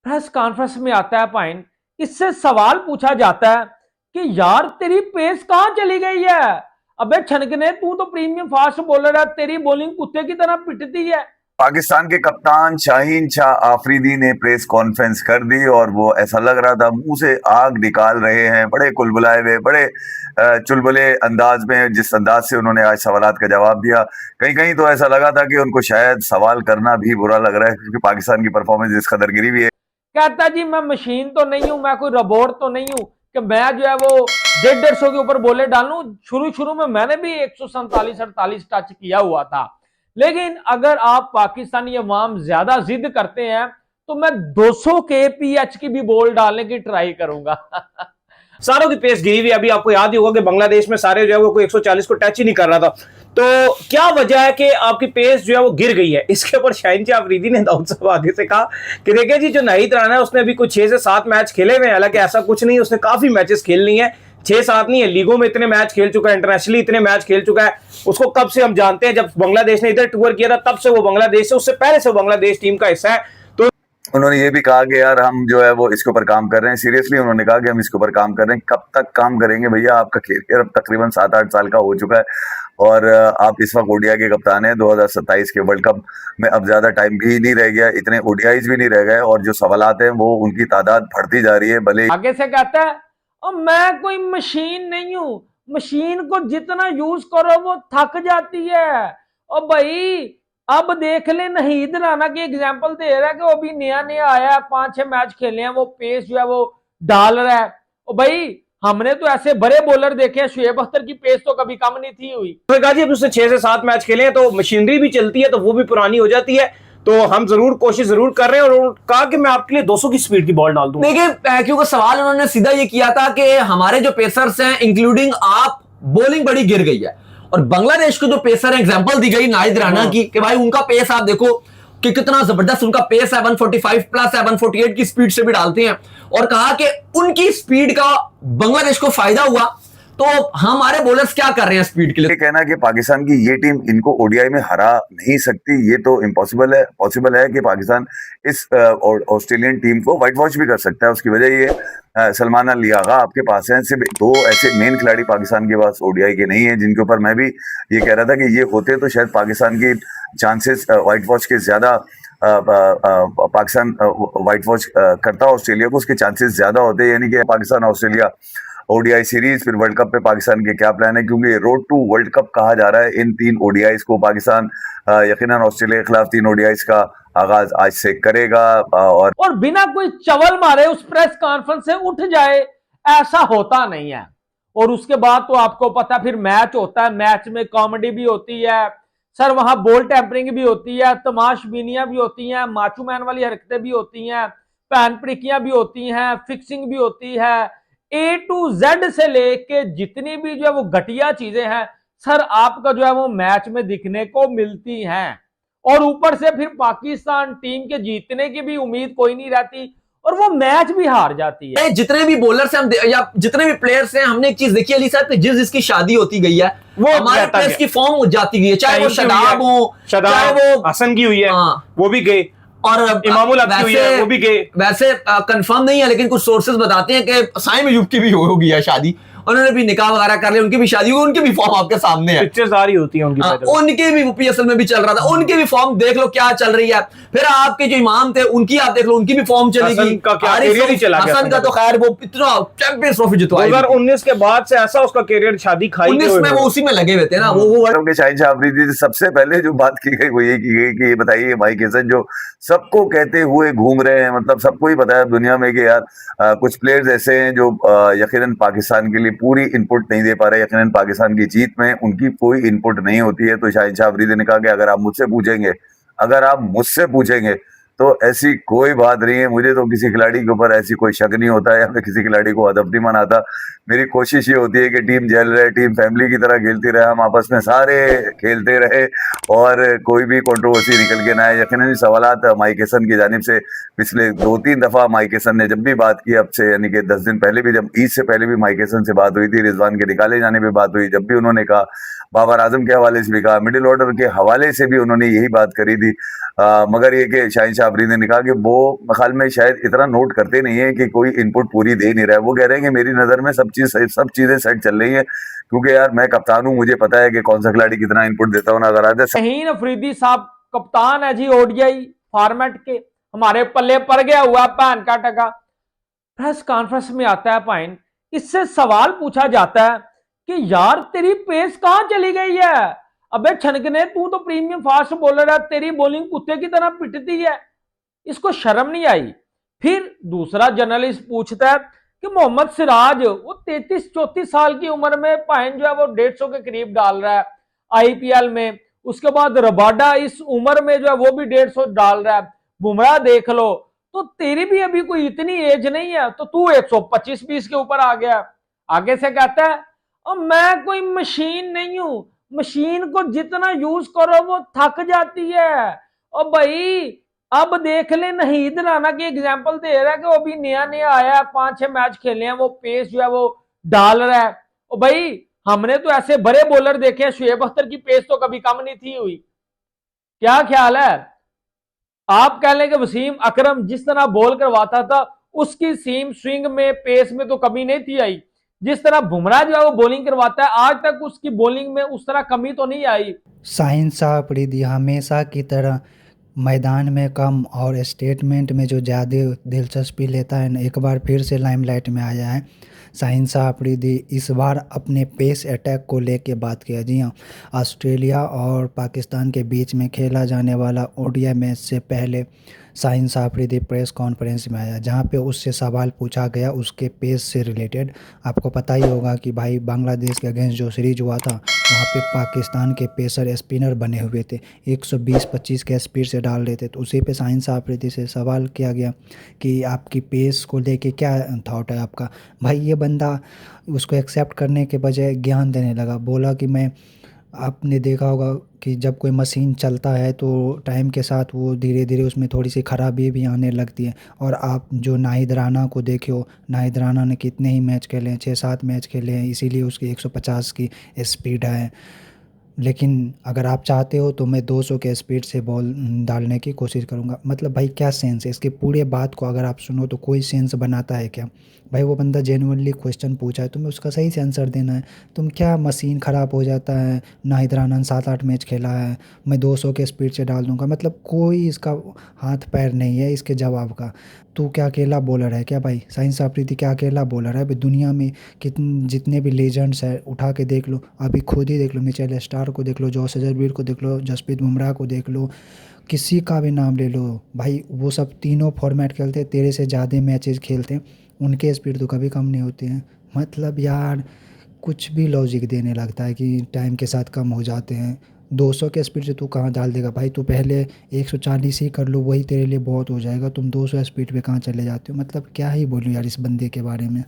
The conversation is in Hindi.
प्रेस कॉन्फ्रेंस में आता है पॉइंट, इससे सवाल पूछा जाता है कि यार तेरी पेस कहां चली गई है। अबे छनकने, तू तो प्रीमियम फास्ट बॉलर है, तेरी बॉलिंग कुत्ते की तरह पिटती है। पाकिस्तान के कप्तान शाहीन शाह आफरीदी ने प्रेस कॉन्फ्रेंस कर दी और वो ऐसा लग रहा था मुंह से आग निकाल रहे हैं, बड़े कुलबुलाए हुए, बड़े चुलबुले अंदाज में, जिस अंदाज से उन्होंने आज सवालात का जवाब दिया। कहीं कहीं तो ऐसा लगा था कि उनको शायद सवाल करना भी बुरा लग रहा है, क्योंकि पाकिस्तान की परफॉर्मेंस इस कदर गिरी हुई है। कहता जी मैं मशीन तो नहीं हूं, मैं कोई रोबोट तो नहीं हूं कि मैं जो है वो 150 के ऊपर बोले डालूं। शुरू शुरू में मैंने भी 147-48 टच किया हुआ था, लेकिन अगर आप पाकिस्तानी अवाम ज्यादा जिद करते हैं तो मैं 200 के पीएच की भी बॉल डालने की ट्राई करूंगा। सारों की पेस गिरी हुई। अभी आपको याद ही होगा कि बांग्लादेश में सारे जो है वो कोई 140 को टच ही नहीं कर रहा था। तो क्या वजह है कि आपकी पेस जो है वो गिर गई है? इसके ऊपर शाहीन शाह अफरीदी ने दाऊद साहब आगे से कहा कि देखिए जी, जो नाहिद राना है उसने अभी कुछ 6 से 7 मैच खेले हुए हैं। हालांकि ऐसा कुछ नहीं, उसने काफी मैचेस खेल ली हैं, 6-7 नहीं है, लीगों में इतने मैच खेल चुका है, इंटरनेशनली इतने मैच खेल चुका है। उसको कब से हम जानते हैं, जब बांग्लादेश ने इधर टूर किया था तब से वो बांग्लादेश से, उससे पहले से बांग्लादेश टीम का हिस्सा है। उन्होंने ये भी कहा कि यार हम जो है वो इसके ऊपर काम कर रहे हैं, सीरियसली उन्होंने कहा कि हम इसके ऊपर काम कर रहे हैं। कब तक काम करेंगे भैया? आपका कैरियर अब तकरीबन 7-8 साल का हो चुका है और आप इस वक्त ओडीआई के कप्तान हैं। 2027 के वर्ल्ड कप में अब ज्यादा टाइम भी नहीं रह गया, इतने ओडीआईज भी नहीं रह गए और जो सवालात हैं वो उनकी तादाद बढ़ती जा रही है। भले आगे से कहता है और मैं कोई मशीन नहीं हूं, मशीन को जितना यूज करो वो थक जाती है। और भाई अब देख ले, नाहिद राना की एग्जांपल दे रहा है कि वो भी नया नया आया है, 5-6 मैच खेले हैं, वो पेस जो है वो डाल रहा है। और भाई हमने तो ऐसे बड़े बॉलर देखे हैं, शुएब अख्तर की पेस तो कभी कम नहीं थी हुई। कहा जी अब उसने 6 से 7 मैच खेले हैं तो मशीनरी भी चलती है, तो वो भी पुरानी हो जाती है। तो हम जरूर कोशिश जरूर कर रहे हैं। और कहा कि मैं आपके लिए 200 की स्पीड की बॉल डाल दूं। देखिए, क्योंकि सवाल उन्होंने सीधा ये किया था कि हमारे जो पेसर्स हैं इंक्लूडिंग आप, बॉलिंग बड़ी गिर गई है। और बांग्लादेश के जो पेसर है, एग्जांपल दी गई नाहिद राणा की कि भाई उनका पेस आप देखो कि कितना जबरदस्त उनका पेस है, 145 प्लस है, 148 की स्पीड से भी डालते हैं। और कहा कि उनकी स्पीड का बांग्लादेश को फायदा हुआ, तो हमारे बॉलर्स क्या कर रहे हैं स्पीड के लिए। कहना कि पाकिस्तान की ये टीम इनको ओडीआई में हरा नहीं सकती, ये तो इम्पॉसिबल है। पॉसिबल है कि पाकिस्तान इस ऑस्ट्रेलियन टीम को व्हाइट वॉश भी कर सकता है। उसकी वजह ये सलमान अली आगा आपके पास है, सिर्फ 2 ऐसे मेन खिलाड़ी पाकिस्तान के पास ओडीआई के नहीं है, जिनके ऊपर मैं भी ये कह रहा था कि ये होते तो शायद पाकिस्तान की चांसेस व्हाइट वॉश के ज्यादा, पाकिस्तान व्हाइट वॉश करता ऑस्ट्रेलिया को, उसके चांसेस ज्यादा होते। यानी कि पाकिस्तान ऑस्ट्रेलिया ओडीआई सीरीज, फिर वर्ल्ड कप पे पाकिस्तान के क्या प्लान है, क्योंकि रोड टू वर्ल्ड कप कहा जा रहा है इन 3 ओडीआईज को। पाकिस्तान यकीनन ऑस्ट्रेलिया के खिलाफ 3 ओडीआईज का आगाज आज से करेगा और बिना कोई चवल मारे उस प्रेस कॉन्फ्रेंस से उठ जाए, ऐसा होता नहीं है। और उसके बाद तो आपको पता फिर मैच होता है, मैच में कॉमेडी भी होती है सर, वहां बॉल टेम्परिंग भी होती है, तमाशबीनियां भी होती हैं, माचू मैन वाली हरकतें भी होती हैं, पैन प्रिकियां भी होती हैं, फिक्सिंग भी होती है। ए टू जेड से लेके जितनी भी जो है वो घटिया चीजें हैं सर, आपका जो है वो मैच में दिखने को मिलती हैं। और ऊपर से फिर पाकिस्तान टीम के जीतने की भी उम्मीद कोई नहीं रहती और वो मैच भी हार जाती है। जितने भी बॉलर्स हैं या जितने भी प्लेयर्स हैं, हमने एक चीज देखी अली साहब, जिस जिसकी शादी होती गई है वो हमारे प्लेयर्स की फॉर्म हो जाती गई है, चाहे वो शदाब हो, चाहे वो हसन की हुई है, वो भी गए, और इमामुल हक की हुई है, वो भी गए। वैसे कंफर्म नहीं है, लेकिन कुछ सोर्सेज बताते हैं कि साइम अयूब की भी होगी है शादी, उन्होंने भी निकाह वगैरह कर लिया, उनकी भी शादी होगी, उनकी भी फॉर्म आपके सामने है, पिक्चर्स आ रही होती हैं उनकी। उनके भी पीएसएल में भी चल रहा था, उनकी भी फॉर्म देख लो क्या चल रही है। फिर आपके जो इमाम थे उनकी आप देख लो, उनकी भी फॉर्म चलेगी। हसन का क्या कैरियर ही चला गया। हसन का तो खैर वो इतना चैंपियंस ट्रॉफी जितवाई 2019 के बाद से ऐसा उसका कैरियर शादी खाई 19 में वो उसी में लगे हुए थे ना। वो शाहीन शाह अफरीदी से सबसे पहले जो बात की गई वो ये की गई कि ये बताइए माइक हेसन जो सबको कहते हुए घूम रहे हैं, मतलब सबको ही पता है दुनिया में कि यार कुछ प्लेयर्स ऐसे हैं जो यकीनन पाकिस्तान के लिए पूरी इनपुट नहीं दे पा रहे, यकीनन पाकिस्तान की जीत में उनकी कोई इनपुट नहीं होती है। तो शाहीन शाह अफरीदी ने कहा कि अगर आप मुझसे पूछेंगे तो ऐसी कोई बात नहीं है, मुझे तो किसी खिलाड़ी के ऊपर ऐसी कोई शक नहीं होता है या फिर किसी खिलाड़ी को अदब नहीं मनाता। मेरी कोशिश ये होती है कि टीम जल रहे, टीम फैमिली की तरह खेलती रहे, हम आपस में सारे खेलते रहे और कोई भी कंट्रोवर्सी निकल के ना आए। यकीनन सवालात माइक हेसन की जानिब से पिछले 2-3 दफा माइक हेसन ने जब भी बात की, अब से यानी कि 10 दिन पहले भी, जब ईद से पहले भी माइक हेसन से बात हुई थी, रिजवान के निकाले जाने पर बात हुई, जब भी उन्होंने कहा बाबर आजम के हवाले से भी कहा, मिडिल ऑर्डर के हवाले से भी उन्होंने यही बात करी थी। मगर ये कि शाहीन शाह अफरीदी ने कहा कि वो ख्याल में शायद इतना नोट करते नहीं है कि कोई इनपुट पूरी दे नहीं रहा है। वो कह रहे हैं कि मेरी नज़र में सब चीज़ें सेट चल रही है, क्योंकि यार मैं कप्तान हूँ, मुझे पता है कि कौन सा खिलाड़ी कितना इनपुट देता हूँ नजर आता है। शाहीन अफरीदी साहब कप्तान है जी ओडीआई फॉर्मेट के, हमारे पल्ले पड़ गया हुआ पैन का टका। प्रेस कॉन्फ्रेंस में आता है पाइन, इससे सवाल पूछा जाता है कि यार तेरी पेस कहां चली गई है, अबे छनकने तू तो प्रीमियम फास्ट बॉलर है, तेरी बॉलिंग कुत्ते की तरह पिटती है, इसको शर्म नहीं आई। फिर दूसरा जर्नलिस्ट पूछता है कि मोहम्मद सिराज वो 33-34 साल की उम्र में पाइन जो है वो 150 के करीब डाल रहा है आईपीएल में, उसके बाद रबाडा इस उम्र में जो है वो भी 150 डाल रहा है, बुमराह देख लो, तो तेरी भी अभी कोई इतनी एज नहीं है तो तू 125-20 के ऊपर आ गया। आगे से कहता है और मैं कोई मशीन नहीं हूं, मशीन को जितना यूज करो वो थक जाती है। और भाई अब देख ले, नहीद राना की एग्जांपल दे रहा है कि वो अभी नया नया आया है, 5-6 मैच खेले हैं, वो पेस जो है वो डाल रहा है। और भाई हमने तो ऐसे बड़े बॉलर देखे हैं, शुएब अख्तर की पेस तो कभी कम नहीं थी हुई। क्या ख्याल है? आप कह लें कि वसीम अकरम जिस तरह बॉल करवाता था उसकी सीम स्विंग में पेस में तो कमी नहीं थी आई, जिस तरह बुमराह जो है वो बॉलिंग करवाता है आज तक उसकी बॉलिंग में उस तरह कमी तो नहीं आई। शाहीन शाह अफरीदी हमेशा की तरह मैदान में कम और स्टेटमेंट में जो ज़्यादा दिलचस्पी लेता है ना, एक बार फिर से लाइमलाइट में आया है शाहीन शाह अफरीदी। इस बार अपने पेस अटैक को लेके बात किया। जी हाँ, ऑस्ट्रेलिया और पाकिस्तान के बीच में खेला जाने वाला ओडीआई मैच से पहले शाहीन शाह अफरीदी प्रेस कॉन्फ्रेंस में आया, जहाँ पे उससे सवाल पूछा गया उसके पेस से रिलेटेड। आपको पता ही होगा कि भाई बांग्लादेश के अगेंस्ट जो सीरीज हुआ था वहाँ पे पाकिस्तान के पेसर स्पिनर बने हुए थे, 120-25 के स्पीड से डाल रहे थे। तो उसी पे शाहीन शाह अफरीदी से सवाल किया गया कि आपकी पेस को लेके क्या थॉट है आपका। भाई ये बंदा उसको एक्सेप्ट करने के बजाय ज्ञान देने लगा, बोला कि मैं, आपने देखा होगा कि जब कोई मशीन चलता है तो टाइम के साथ वो धीरे धीरे उसमें थोड़ी सी खराबी भी आने लगती है। और आप जो नाहिद राना को देखे हो, नाहिद राना ने कितने ही मैच खेले हैं, 6-7 मैच खेले हैं, इसीलिए उसकी 150 की स्पीड है। लेकिन अगर आप चाहते हो तो मैं 200 के स्पीड से बॉल डालने की कोशिश करूँगा। मतलब भाई क्या सेंस है इसके? पूरे बात को अगर आप सुनो तो कोई सेंस बनाता है क्या? भाई वो बंदा जेन्युइनली क्वेश्चन पूछा है, तुम्हें उसका सही से आंसर देना है। तुम क्या मशीन ख़राब हो जाता है, नाहिद राना ने 7-8 मैच खेला है, मैं 200 के स्पीड से डाल दूंगा, मतलब कोई इसका हाथ पैर नहीं है इसके जवाब का। तू क्या अकेला बॉलर है क्या भाई? शाहीन शाह अफरीदी क्या अकेला बॉलर है? अभी दुनिया में कितने जितने भी लेजेंड्स हैं उठा के देख लो, अभी खुद ही देख लो, मिचेल स्टार्क को देख लो, जोस अजहरवीर को देख लो, जसप्रीत बुमराह को देख लो, किसी का भी नाम ले लो भाई, वो सब तीनों फॉर्मेट खेलते हैं, तेरे से ज़्यादा मैचेस खेलते हैं, उनके स्पीड तो कभी कम नहीं होते हैं। मतलब यार कुछ भी लॉजिक देने लगता है कि टाइम के साथ कम हो जाते हैं। 200 के स्पीड से तू कहाँ डाल देगा भाई? तू पहले 140 ही कर लो, वही तेरे लिए बहुत हो जाएगा। तुम 200 स्पीड पे कहाँ चले जाते हो? मतलब क्या ही बोलूँ यार इस बंदे के बारे में।